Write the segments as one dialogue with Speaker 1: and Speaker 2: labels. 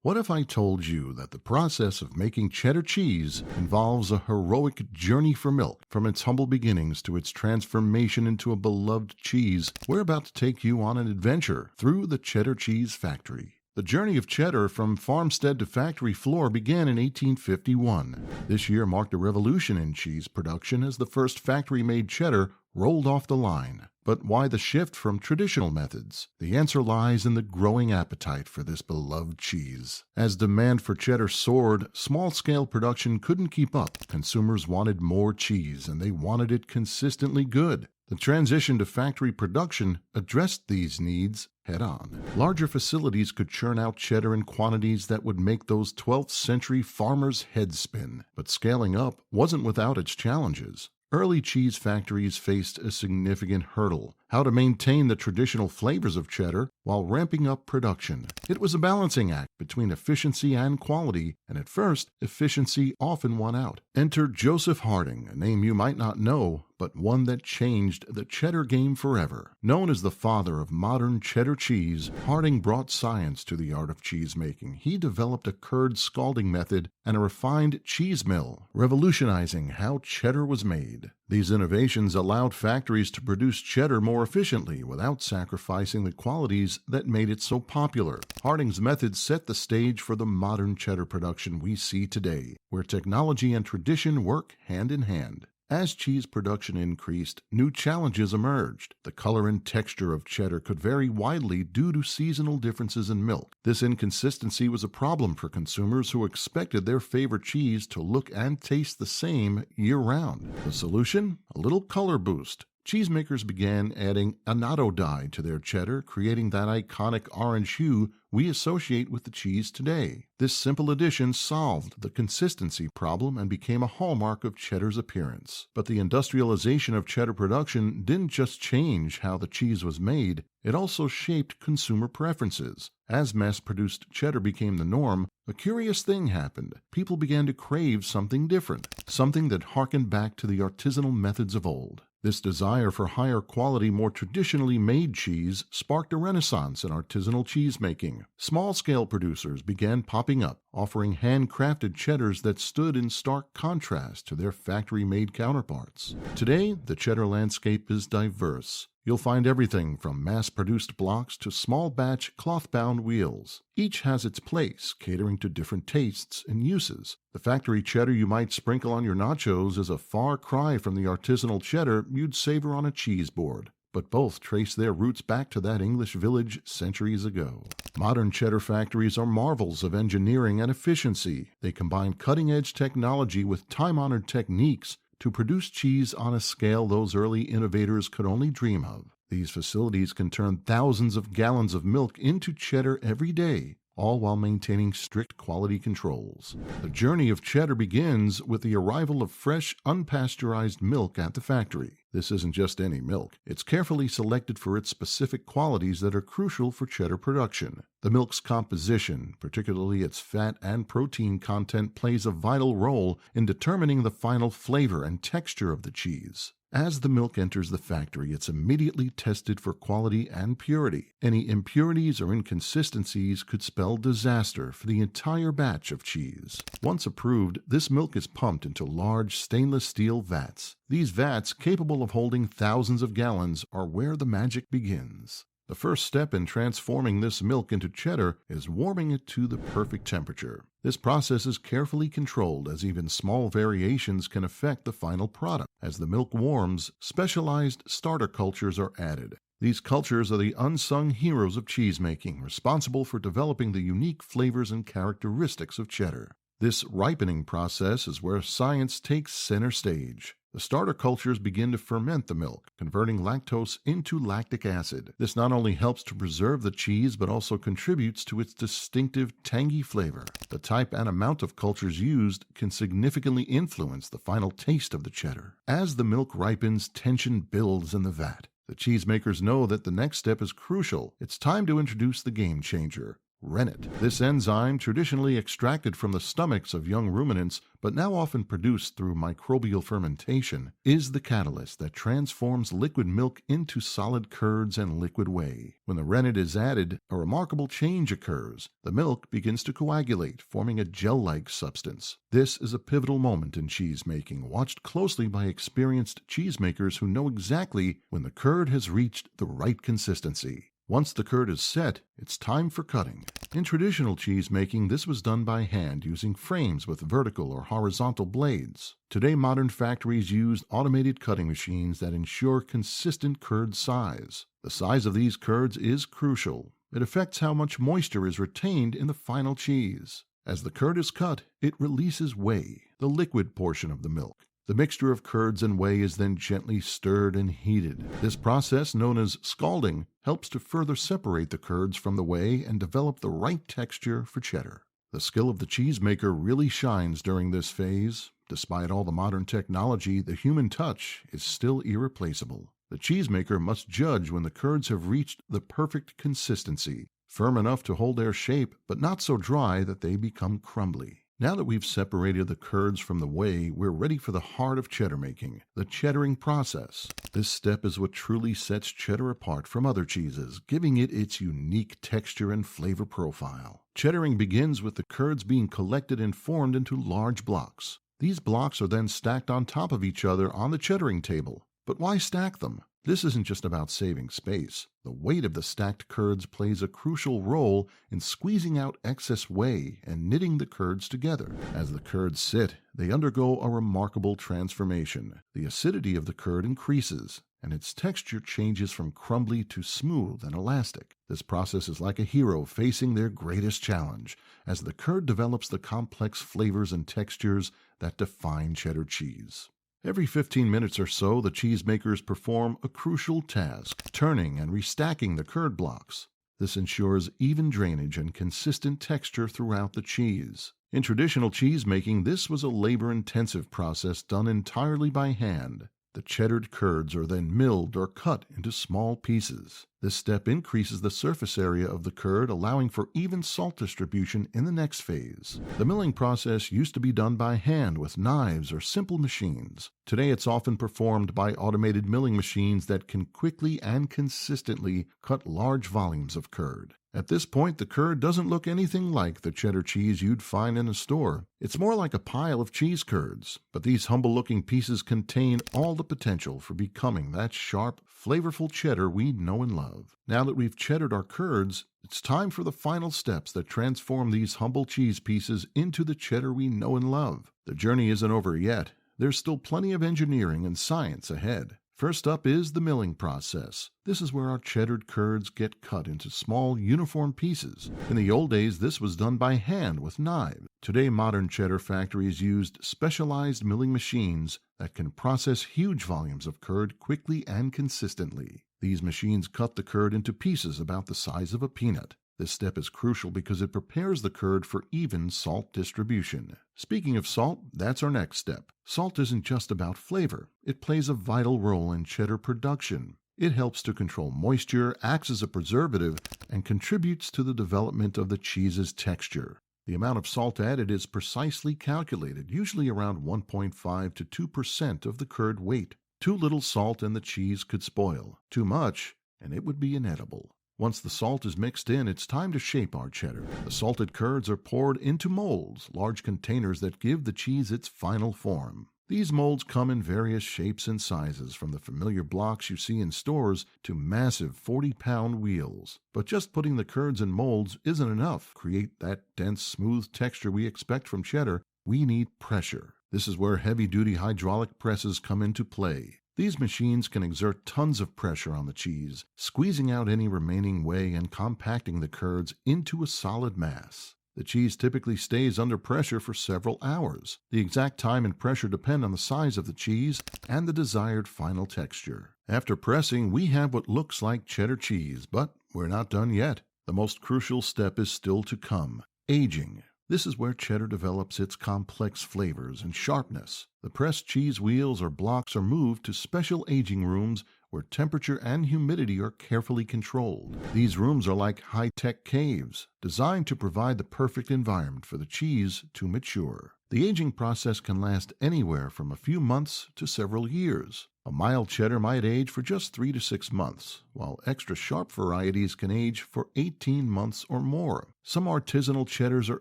Speaker 1: What if I told you that the process of making cheddar cheese involves a heroic journey for milk, from its humble beginnings to its transformation into a beloved cheese? We're about to take you on an adventure through the cheddar cheese factory. The journey of cheddar from farmstead to factory floor began in 1851. This year marked a revolution in cheese production as the first factory-made cheddar rolled off the line. But why the shift from traditional methods? The answer lies in the growing appetite for this beloved cheese. As demand for cheddar soared, small-scale production couldn't keep up. Consumers wanted more cheese, and they wanted it consistently good. The transition to factory production addressed these needs head-on. Larger facilities could churn out cheddar in quantities that would make those 12th century farmers' heads spin. But scaling up wasn't without its challenges. Early cheese factories faced a significant hurdle: how to maintain the traditional flavors of cheddar while ramping up production. It was a balancing act between efficiency and quality, and at first, efficiency often won out. Enter Joseph Harding, a name you might not know, but one that changed the cheddar game forever. Known as the father of modern cheddar cheese, Harding brought science to the art of cheese making. He developed a curd scalding method and a refined cheese mill, revolutionizing how cheddar was made. These innovations allowed factories to produce cheddar more efficiently without sacrificing the qualities that made it so popular. Harding's method set the stage for the modern cheddar production we see today, where technology and tradition work hand in hand. As cheese production increased, new challenges emerged. The color and texture of cheddar could vary widely due to seasonal differences in milk. This inconsistency was a problem for consumers who expected their favorite cheese to look and taste the same year-round. The solution? A little color boost. Cheesemakers began adding annatto dye to their cheddar, creating that iconic orange hue we associate with the cheese today. This simple addition solved the consistency problem and became a hallmark of cheddar's appearance. But the industrialization of cheddar production didn't just change how the cheese was made, it also shaped consumer preferences. As mass-produced cheddar became the norm, a curious thing happened. People began to crave something different, something that harkened back to the artisanal methods of old. This desire for higher quality, more traditionally made cheese sparked a renaissance in artisanal cheesemaking. Small-scale producers began popping up, offering handcrafted cheddars that stood in stark contrast to their factory-made counterparts. Today, the cheddar landscape is diverse. You'll find everything from mass-produced blocks to small-batch cloth-bound wheels. Each has its place, catering to different tastes and uses. The factory cheddar you might sprinkle on your nachos is a far cry from the artisanal cheddar you'd savor on a cheese board. But both trace their roots back to that English village centuries ago. Modern cheddar factories are marvels of engineering and efficiency. They combine cutting-edge technology with time-honored techniques to produce cheese on a scale those early innovators could only dream of. These facilities can turn thousands of gallons of milk into cheddar every day, all while maintaining strict quality controls. The journey of cheddar begins with the arrival of fresh, unpasteurized milk at the factory. This isn't just any milk. It's carefully selected for its specific qualities that are crucial for cheddar production. The milk's composition, particularly its fat and protein content, plays a vital role in determining the final flavor and texture of the cheese. As the milk enters the factory, it's immediately tested for quality and purity. Any impurities or inconsistencies could spell disaster for the entire batch of cheese. Once approved, this milk is pumped into large stainless steel vats. These vats, capable of holding thousands of gallons, are where the magic begins. The first step in transforming this milk into cheddar is warming it to the perfect temperature. This process is carefully controlled, as even small variations can affect the final product. As the milk warms, specialized starter cultures are added. These cultures are the unsung heroes of cheesemaking, responsible for developing the unique flavors and characteristics of cheddar. This ripening process is where science takes center stage. The starter cultures begin to ferment the milk, converting lactose into lactic acid. This not only helps to preserve the cheese, but also contributes to its distinctive tangy flavor. The type and amount of cultures used can significantly influence the final taste of the cheddar. As the milk ripens, tension builds in the vat. The cheesemakers know that the next step is crucial. It's time to introduce the game changer: rennet. This enzyme, traditionally extracted from the stomachs of young ruminants, but now often produced through microbial fermentation, is the catalyst that transforms liquid milk into solid curds and liquid whey. When the rennet is added, a remarkable change occurs. The milk begins to coagulate, forming a gel-like substance. This is a pivotal moment in cheese making, watched closely by experienced cheesemakers who know exactly when the curd has reached the right consistency. Once the curd is set, it's time for cutting. In traditional cheese making, this was done by hand using frames with vertical or horizontal blades. Today, modern factories use automated cutting machines that ensure consistent curd size. The size of these curds is crucial. It affects how much moisture is retained in the final cheese. As the curd is cut, it releases whey, the liquid portion of the milk. The mixture of curds and whey is then gently stirred and heated. This process, known as scalding, helps to further separate the curds from the whey and develop the right texture for cheddar. The skill of the cheesemaker really shines during this phase. Despite all the modern technology, the human touch is still irreplaceable. The cheesemaker must judge when the curds have reached the perfect consistency, firm enough to hold their shape, but not so dry that they become crumbly. Now that we've separated the curds from the whey, we're ready for the heart of cheddar making, the cheddaring process. This step is what truly sets cheddar apart from other cheeses, giving it its unique texture and flavor profile. Cheddaring begins with the curds being collected and formed into large blocks. These blocks are then stacked on top of each other on the cheddaring table. But why stack them? This isn't just about saving space. The weight of the stacked curds plays a crucial role in squeezing out excess whey and knitting the curds together. As the curds sit, they undergo a remarkable transformation. The acidity of the curd increases, and its texture changes from crumbly to smooth and elastic. This process is like a hero facing their greatest challenge, as the curd develops the complex flavors and textures that define cheddar cheese. Every 15 minutes or so, the cheesemakers perform a crucial task, turning and restacking the curd blocks. This ensures even drainage and consistent texture throughout the cheese. In traditional cheese making, this was a labor-intensive process done entirely by hand. The cheddared curds are then milled or cut into small pieces. This step increases the surface area of the curd, allowing for even salt distribution in the next phase. The milling process used to be done by hand with knives or simple machines. Today it's often performed by automated milling machines that can quickly and consistently cut large volumes of curd. At this point, the curd doesn't look anything like the cheddar cheese you'd find in a store. It's more like a pile of cheese curds, but these humble-looking pieces contain all the potential for becoming that sharp, flavorful cheddar we know and love. Now that we've cheddared our curds, it's time for the final steps that transform these humble cheese pieces into the cheddar we know and love. The journey isn't over yet. There's still plenty of engineering and science ahead. First up is the milling process. This is where our cheddared curds get cut into small, uniform pieces. In the old days, this was done by hand with knives. Today, modern cheddar factories used specialized milling machines that can process huge volumes of curd quickly and consistently. These machines cut the curd into pieces about the size of a peanut. This step is crucial because it prepares the curd for even salt distribution. Speaking of salt, that's our next step. Salt isn't just about flavor. It plays a vital role in cheddar production. It helps to control moisture, acts as a preservative, and contributes to the development of the cheese's texture. The amount of salt added is precisely calculated, usually around 1.5 to 2% of the curd weight. Too little salt and the cheese could spoil. Too much, and it would be inedible. Once the salt is mixed in, it's time to shape our cheddar. The salted curds are poured into molds, large containers that give the cheese its final form. These molds come in various shapes and sizes, from the familiar blocks you see in stores to massive 40-pound wheels. But just putting the curds in molds isn't enough. To create that dense, smooth texture we expect from cheddar, we need pressure. This is where heavy-duty hydraulic presses come into play. These machines can exert tons of pressure on the cheese, squeezing out any remaining whey and compacting the curds into a solid mass. The cheese typically stays under pressure for several hours. The exact time and pressure depend on the size of the cheese and the desired final texture. After pressing, we have what looks like cheddar cheese, but we're not done yet. The most crucial step is still to come: aging. This is where cheddar develops its complex flavors and sharpness. The pressed cheese wheels or blocks are moved to special aging rooms where temperature and humidity are carefully controlled. These rooms are like high-tech caves, designed to provide the perfect environment for the cheese to mature. The aging process can last anywhere from a few months to several years. A mild cheddar might age for just 3 to 6 months, while extra sharp varieties can age for 18 months or more. Some artisanal cheddars are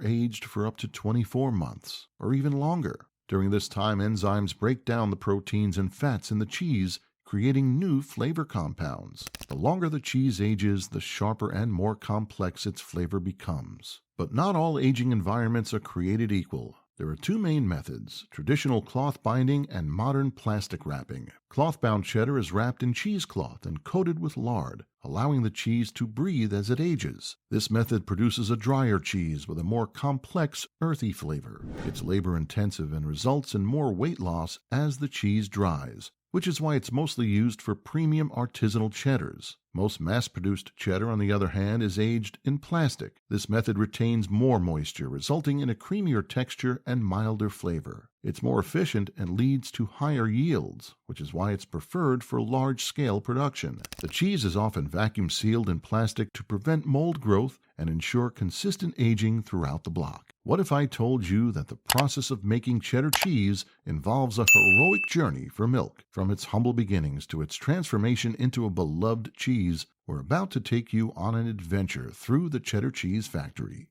Speaker 1: aged for up to 24 months, or even longer. During this time, enzymes break down the proteins and fats in the cheese, creating new flavor compounds. The longer the cheese ages, the sharper and more complex its flavor becomes. But not all aging environments are created equal. There are two main methods: traditional cloth binding and modern plastic wrapping. Cloth-bound cheddar is wrapped in cheesecloth and coated with lard, allowing the cheese to breathe as it ages. This method produces a drier cheese with a more complex, earthy flavor. It's labor-intensive and results in more weight loss as the cheese dries, which is why it's mostly used for premium artisanal cheddars. Most mass-produced cheddar, on the other hand, is aged in plastic. This method retains more moisture, resulting in a creamier texture and milder flavor. It's more efficient and leads to higher yields, which is why it's preferred for large-scale production. The cheese is often vacuum-sealed in plastic to prevent mold growth and ensure consistent aging throughout the block. What if I told you that the process of making cheddar cheese involves a heroic journey for milk? From its humble beginnings to its transformation into a beloved cheese, we're about to take you on an adventure through the cheddar cheese factory.